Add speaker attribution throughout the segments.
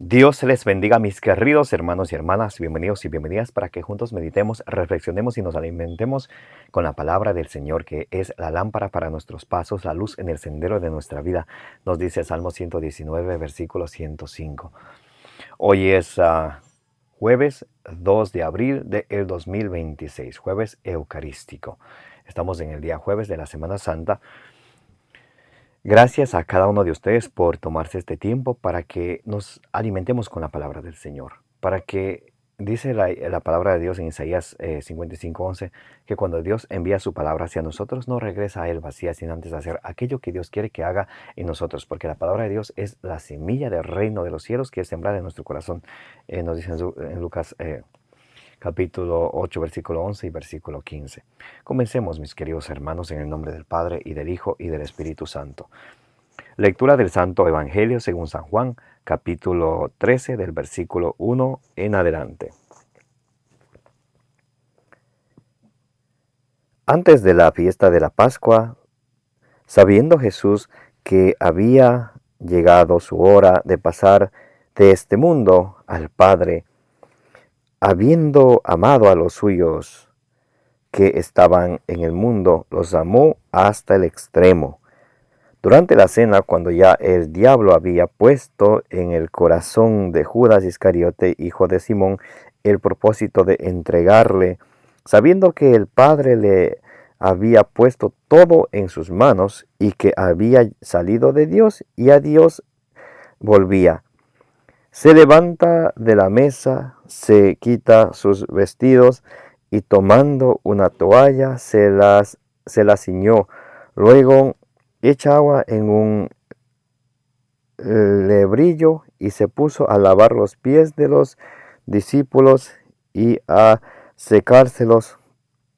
Speaker 1: Dios les bendiga, mis queridos hermanos y hermanas, bienvenidos y bienvenidas para que juntos meditemos, reflexionemos y nos alimentemos con la palabra del Señor, que es la lámpara para nuestros pasos, la luz en el sendero de nuestra vida, nos dice Salmo 119, versículo 105. Hoy es jueves 2 de abril del 2026, jueves eucarístico. Estamos en el día jueves de la Semana Santa. Gracias a cada uno de ustedes por tomarse este tiempo para que nos alimentemos con la palabra del Señor. Para que, dice la palabra de Dios en Isaías 55:11, que cuando Dios envía su palabra hacia nosotros, no regresa a Él vacía, sin antes hacer aquello que Dios quiere que haga en nosotros. Porque la palabra de Dios es la semilla del reino de los cielos que es sembrada en nuestro corazón. Nos dice en Lucas capítulo 8, versículo 11 y versículo 15. Comencemos, mis queridos hermanos, en el nombre del Padre, y del Hijo, y del Espíritu Santo. Lectura del Santo Evangelio según San Juan, capítulo 13, del versículo 1 en adelante. Antes de la fiesta de la Pascua, sabiendo Jesús que había llegado su hora de pasar de este mundo al Padre, habiendo amado a los suyos que estaban en el mundo, los amó hasta el extremo. Durante la cena, cuando ya el diablo había puesto en el corazón de Judas Iscariote, hijo de Simón, el propósito de entregarle, sabiendo que el Padre le había puesto todo en sus manos y que había salido de Dios y a Dios volvía, se levanta de la mesa, se quita sus vestidos y tomando una toalla se la ciñó. Luego echa agua en un lebrillo y se puso a lavar los pies de los discípulos y a secárselos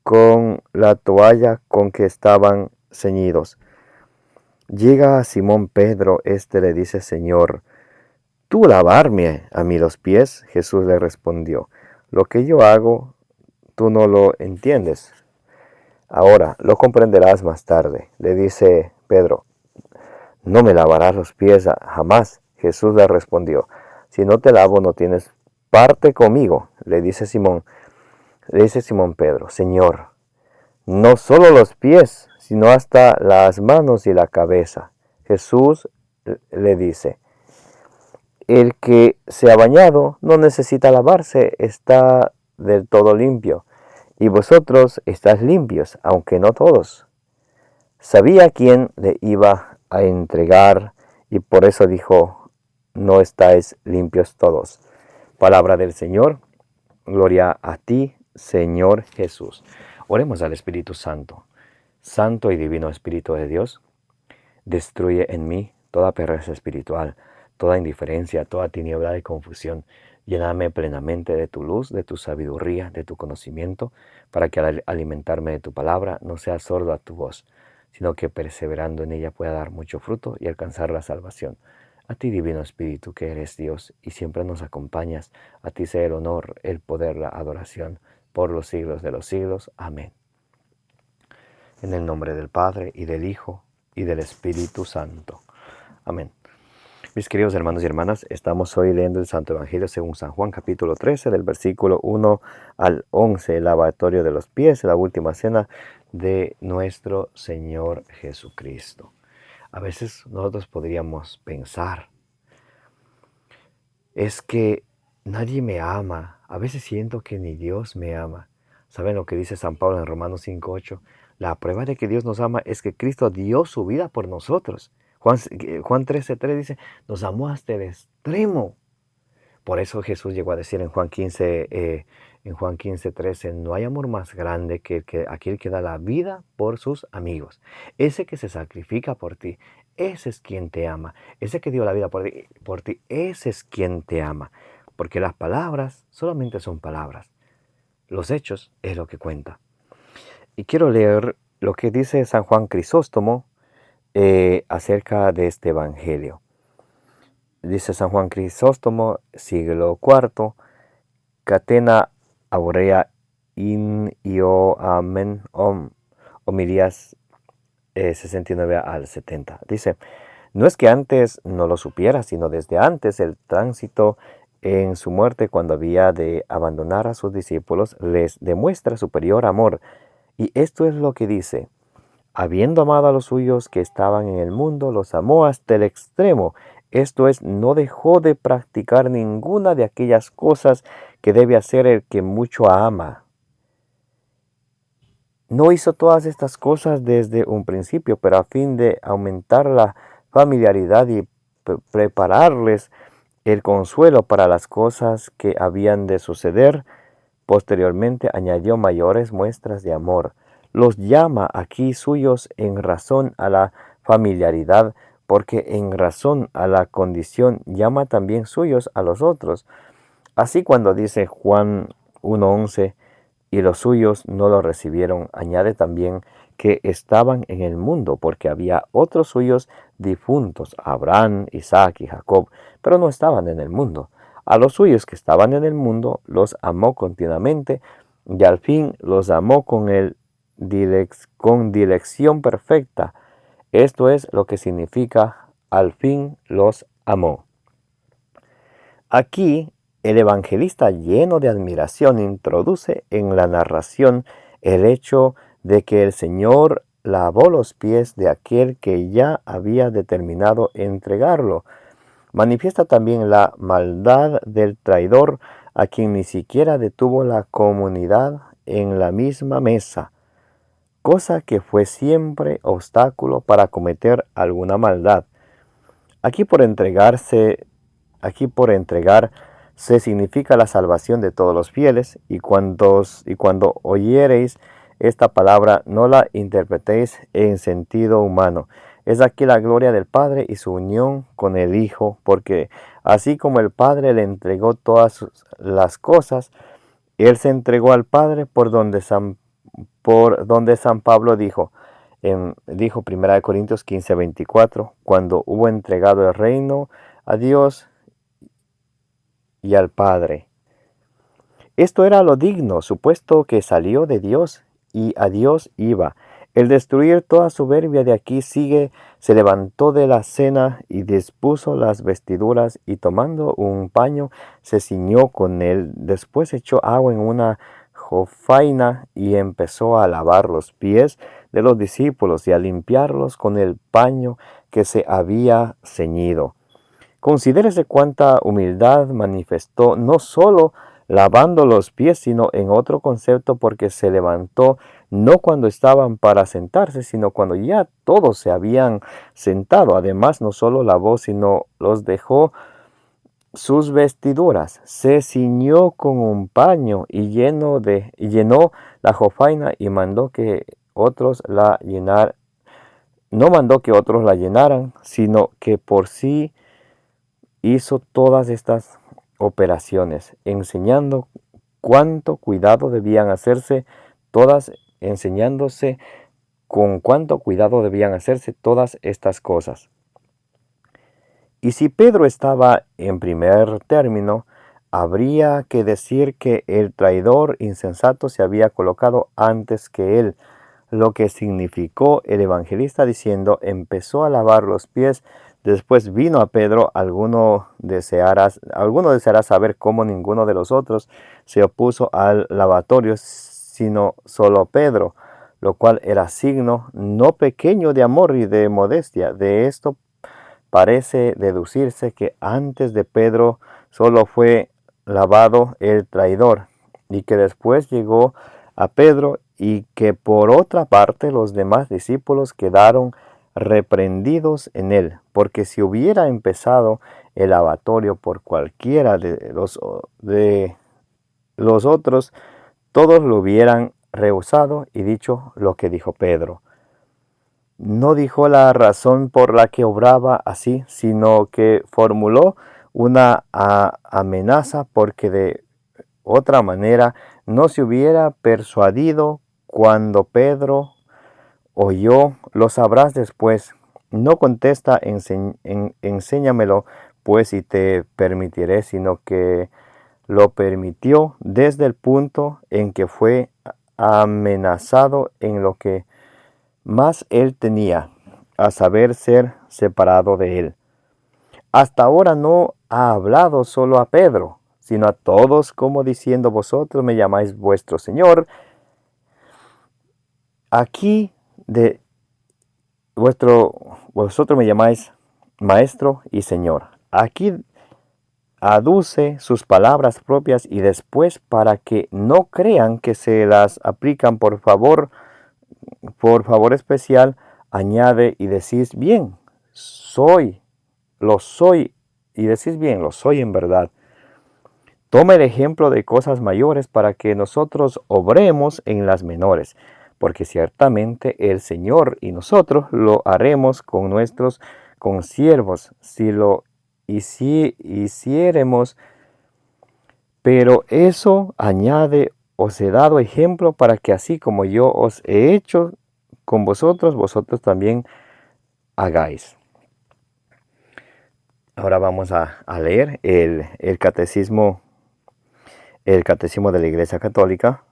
Speaker 1: con la toalla con que estaban ceñidos. Llega a Simón Pedro, le dice: Señor, ¿tú lavarme a mí los pies? Jesús le respondió: lo que yo hago, tú no lo entiendes. Ahora lo comprenderás más tarde. Le dice Pedro: no me lavarás los pies jamás. Jesús le respondió: si no te lavo, no tienes parte conmigo. Le dice Simón Pedro: Señor, no solo los pies, sino hasta las manos y la cabeza. Jesús le dice: el que se ha bañado no necesita lavarse, está del todo limpio. Y vosotros estáis limpios, aunque no todos. Sabía quién le iba a entregar y por eso dijo: no estáis limpios todos. Palabra del Señor. Gloria a ti, Señor Jesús. Oremos al Espíritu Santo. Santo y divino Espíritu de Dios, destruye en mí toda pereza espiritual, toda indiferencia, toda tiniebla de confusión. Lléname plenamente de tu luz, de tu sabiduría, de tu conocimiento, para que al alimentarme de tu palabra no sea sordo a tu voz, sino que perseverando en ella pueda dar mucho fruto y alcanzar la salvación. A ti, divino Espíritu, que eres Dios y siempre nos acompañas, a ti sea el honor, el poder, la adoración, por los siglos de los siglos. Amén. En el nombre del Padre, y del Hijo, y del Espíritu Santo. Amén. Mis queridos hermanos y hermanas, estamos hoy leyendo el Santo Evangelio según San Juan, capítulo 13, del versículo 1 al 11, el lavatorio de los pies, la última cena de nuestro Señor Jesucristo. A veces nosotros podríamos pensar: es que nadie me ama. A veces siento que ni Dios me ama. ¿Saben lo que dice San Pablo en Romanos 5:8? La prueba de que Dios nos ama es que Cristo dio su vida por nosotros. Juan 13:3 dice: nos amó hasta el extremo. Por eso Jesús llegó a decir en Juan 15:13: no hay amor más grande que aquel que da la vida por sus amigos. Ese que se sacrifica por ti, ese es quien te ama. Ese que dio la vida por ti, ese es quien te ama. Porque las palabras solamente son palabras. Los hechos es lo que cuenta. Y quiero leer lo que dice San Juan Crisóstomo acerca de este evangelio. Dice San Juan Crisóstomo, siglo IV, catena aurea in io amen homilías 69 al 70. Dice: No es que antes no lo supiera, sino desde antes el tránsito en su muerte, cuando había de abandonar a sus discípulos, les demuestra superior amor. Y esto es lo que dice: habiendo amado a los suyos que estaban en el mundo, los amó hasta el extremo. Esto es, no dejó de practicar ninguna de aquellas cosas que debe hacer el que mucho ama. No hizo todas estas cosas desde un principio, pero a fin de aumentar la familiaridad y prepararles el consuelo para las cosas que habían de suceder, posteriormente añadió mayores muestras de amor. Los llama aquí suyos en razón a la familiaridad, porque en razón a la condición llama también suyos a los otros. Así, cuando dice Juan 1:11, y los suyos no lo recibieron, añade también que estaban en el mundo, porque había otros suyos difuntos, Abraham, Isaac y Jacob, pero no estaban en el mundo. A los suyos que estaban en el mundo los amó continuamente, y al fin los amó con dirección perfecta. Esto es lo que significa: al fin los amó. Aquí el evangelista, lleno de admiración, introduce en la narración el hecho de que el Señor lavó los pies de aquel que ya había determinado entregarlo. Manifiesta también la maldad del traidor, a quien ni siquiera detuvo la comunidad en la misma mesa, cosa que fue siempre obstáculo para cometer alguna maldad. Aquí por entregar se significa la salvación de todos los fieles, y cuando oyereis esta palabra, no la interpretéis en sentido humano. Es aquí la gloria del Padre y su unión con el Hijo, porque así como el Padre le entregó todas las cosas, Él se entregó al Padre, por donde San Pablo dijo 1 Corintios 15:24, cuando hubo entregado el reino a Dios y al Padre. Esto era lo digno, supuesto que salió de Dios y a Dios iba. El destruir toda soberbia de aquí se levantó de la cena y dispuso las vestiduras, y tomando un paño se ciñó con él. Después echó agua en una jofaina y empezó a lavar los pies de los discípulos y a limpiarlos con el paño que se había ceñido. Considérese cuánta humildad manifestó, no solo lavando los pies, sino en otro concepto, porque se levantó no cuando estaban para sentarse, sino cuando ya todos se habían sentado. Además, no solo lavó, sino los dejó sus vestiduras, se ciñó con un paño y llenó la jofaina, y mandó que otros la llenaran. No mandó que otros la llenaran, sino que por sí hizo todas estas operaciones, enseñando cuánto cuidado debían hacerse enseñándose con cuánto cuidado debían hacerse todas estas cosas. Y si Pedro estaba en primer término, habría que decir que el traidor insensato se había colocado antes que él, lo que significó el evangelista diciendo: empezó a lavar los pies, después vino a Pedro. Alguno deseará saber cómo ninguno de los otros se opuso al lavatorio, sino solo Pedro, lo cual era signo no pequeño de amor y de modestia. De esto parece deducirse que antes de Pedro solo fue lavado el traidor, y que después llegó a Pedro, y que por otra parte los demás discípulos quedaron reprendidos en él, porque si hubiera empezado el lavatorio por cualquiera de los otros, todos lo hubieran rehusado y dicho lo que dijo Pedro. No dijo la razón por la que obraba así, sino que formuló una amenaza, porque de otra manera no se hubiera persuadido. Cuando Pedro oyó: lo sabrás después. No contesta: enséñamelo pues y te permitiré, sino que lo permitió desde el punto en que fue amenazado en lo que más él tenía. a saber, ser separado de él. Hasta ahora no ha hablado solo a Pedro, sino a todos, como diciendo: vosotros me llamáis vuestro Señor. Aquí de vosotros me llamáis Maestro y Señor. Aquí aduce sus palabras propias y después, para que no crean que se las aplican por favor especial, añade: y decís bien, lo soy, y decís bien, lo soy en verdad. Toma el ejemplo de cosas mayores para que nosotros obremos en las menores, porque ciertamente el Señor y nosotros lo haremos con nuestros consiervos, si lo hiciéremos. Pero eso añade: os he dado ejemplo para que así como yo os he hecho con vosotros, vosotros también hagáis. Ahora vamos a leer el catecismo de la Iglesia Católica.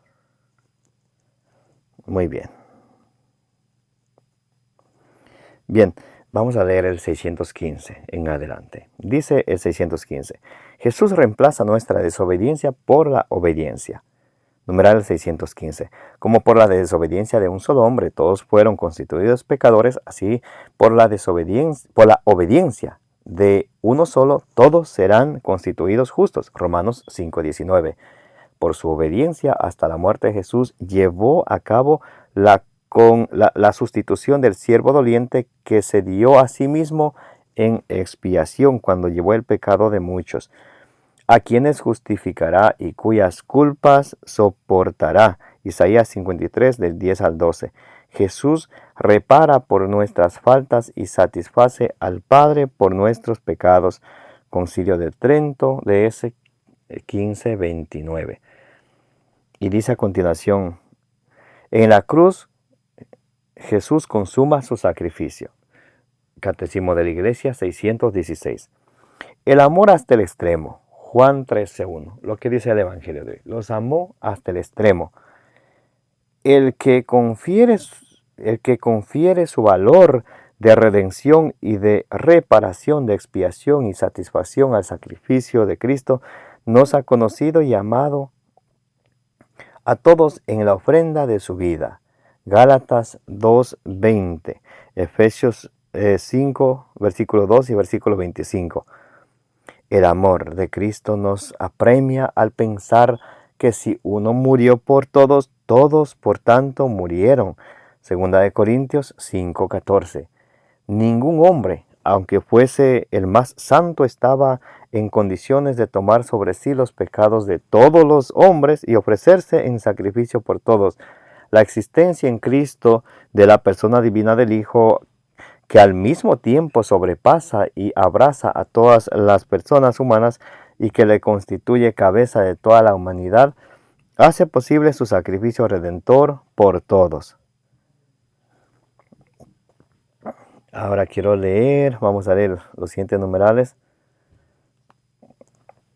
Speaker 1: Muy bien. Bien, vamos a leer el 615 en adelante. Dice el 615: Jesús reemplaza nuestra desobediencia por la obediencia. Numeral 615. Como por la desobediencia de un solo hombre todos fueron constituidos pecadores, así por la obediencia de uno solo todos serán constituidos justos. Romanos 5:19. Por su obediencia hasta la muerte, Jesús llevó a cabo la sustitución del siervo doliente, que se dio a sí mismo en expiación cuando llevó el pecado de muchos, a quienes justificará y cuyas culpas soportará. Isaías 53, del 10 al 12. Jesús repara por nuestras faltas y satisface al Padre por nuestros pecados. Concilio de Trento, DS 1529. Y dice a continuación: en la cruz Jesús consuma su sacrificio. Catecismo de la Iglesia 616. El amor hasta el extremo. Juan 13:1. Lo que dice el Evangelio de hoy: los amó hasta el extremo. El que confiere su valor de redención y de reparación, de expiación y satisfacción al sacrificio de Cristo, nos ha conocido y amado a todos en la ofrenda de su vida. Gálatas 2:20. Efesios 5, versículo 2 y versículo 25. El amor de Cristo nos apremia al pensar que si uno murió por todos, todos por tanto murieron. Segunda de Corintios 5:14. Ningún hombre, aunque fuese el más santo, estaba en condiciones de tomar sobre sí los pecados de todos los hombres y ofrecerse en sacrificio por todos. La existencia en Cristo de la persona divina del Hijo, que al mismo tiempo sobrepasa y abraza a todas las personas humanas y que le constituye cabeza de toda la humanidad, hace posible su sacrificio redentor por todos. Ahora vamos a leer los siguientes numerales,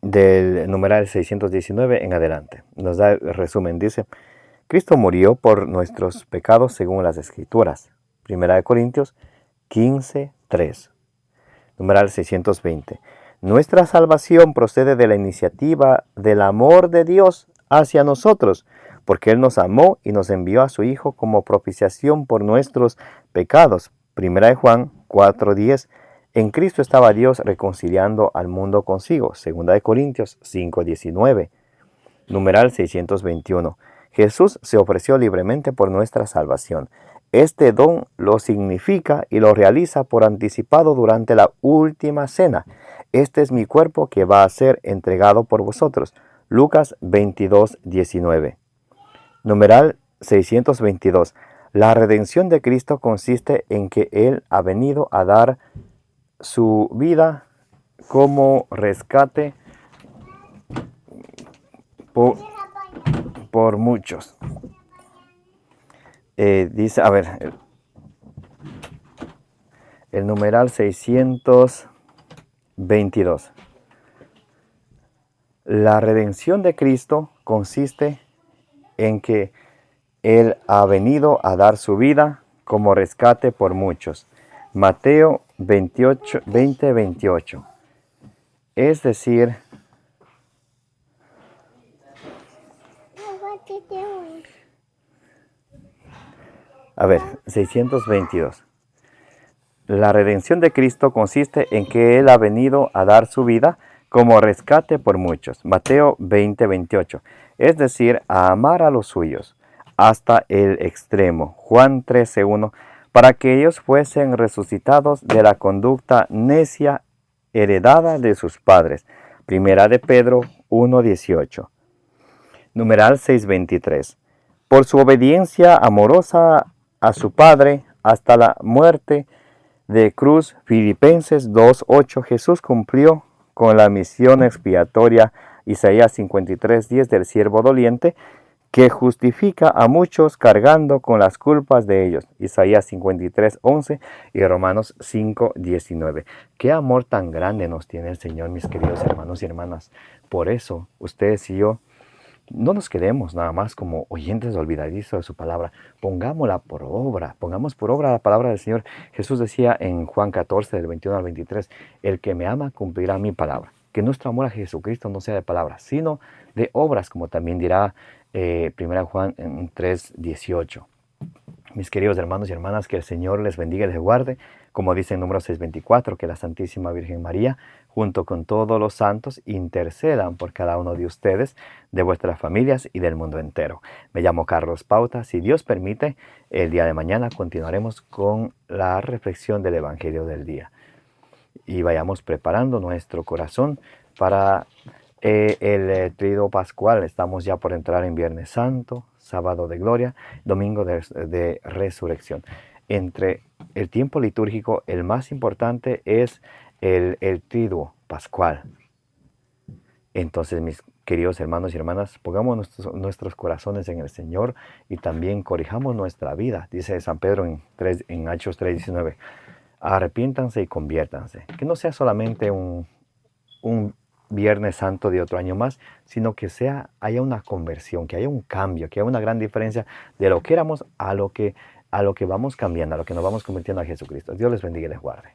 Speaker 1: del numeral 619 en adelante. Nos da el resumen, dice: Cristo murió por nuestros pecados según las Escrituras. Primera de Corintios 15:3. Numeral 620. Nuestra salvación procede de la iniciativa del amor de Dios hacia nosotros, porque Él nos amó y nos envió a su Hijo como propiciación por nuestros pecados. Primera de Juan 4:10. En Cristo estaba Dios reconciliando al mundo consigo. Segunda de Corintios 5:19. Numeral 621. Jesús se ofreció libremente por nuestra salvación. Este don lo significa y lo realiza por anticipado durante la última cena. Este es mi cuerpo que va a ser entregado por vosotros. Lucas 22:19. Numeral 622. La redención de Cristo consiste en que Él ha venido a dar su vida como rescate por muchos. Dice, a ver, el numeral 622. La redención de Cristo consiste en que Él ha venido a dar su vida como rescate por muchos. Mateo 28, 20, 28. Es decir, a ver, 622. La redención de Cristo consiste en que Él ha venido a dar su vida como rescate por muchos. Mateo 20, 28. Es decir, a amar a los suyos hasta el extremo. Juan 13, 1. Para que ellos fuesen resucitados de la conducta necia heredada de sus padres. Primera de Pedro 1, 18. Numeral 623. Por su obediencia amorosa a su Padre hasta la muerte de cruz, Filipenses 2:8, Jesús cumplió con la misión expiatoria, Isaías 53:10, del siervo doliente, que justifica a muchos cargando con las culpas de ellos, Isaías 53:11 y Romanos 5:19. Qué amor tan grande nos tiene el Señor, mis queridos hermanos y hermanas. Por eso, ustedes y yo, no nos quedemos nada más como oyentes olvidadizos de su palabra. Pongámosla por obra. Pongamos por obra la palabra del Señor. Jesús decía en Juan 14, del 21 al 23, el que me ama cumplirá mi palabra. Que nuestro amor a Jesucristo no sea de palabras, sino de obras, como también dirá 1 Juan 3, 18. Mis queridos hermanos y hermanas, que el Señor les bendiga y les guarde. Como dice en número 624, que la Santísima Virgen María, junto con todos los santos, intercedan por cada uno de ustedes, de vuestras familias y del mundo entero. Me llamo Carlos Pauta. Si Dios permite, el día de mañana continuaremos con la reflexión del Evangelio del día. Y vayamos preparando nuestro corazón para el Tríodo Pascual. Estamos ya por entrar en Viernes Santo, Sábado de Gloria, Domingo de Resurrección. Entre el tiempo litúrgico, el más importante es el Tríodo Pascual. Entonces, mis queridos hermanos y hermanas, pongamos nuestros corazones en el Señor y también corrijamos nuestra vida. Dice San Pedro en Hechos 3:19, arrepiéntanse y conviértanse. Que no sea solamente un Viernes Santo de otro año más, sino que haya una conversión, que haya un cambio, que haya una gran diferencia de lo que éramos a lo que vamos cambiando, a lo que nos vamos convirtiendo a Jesucristo. Dios les bendiga y les guarde.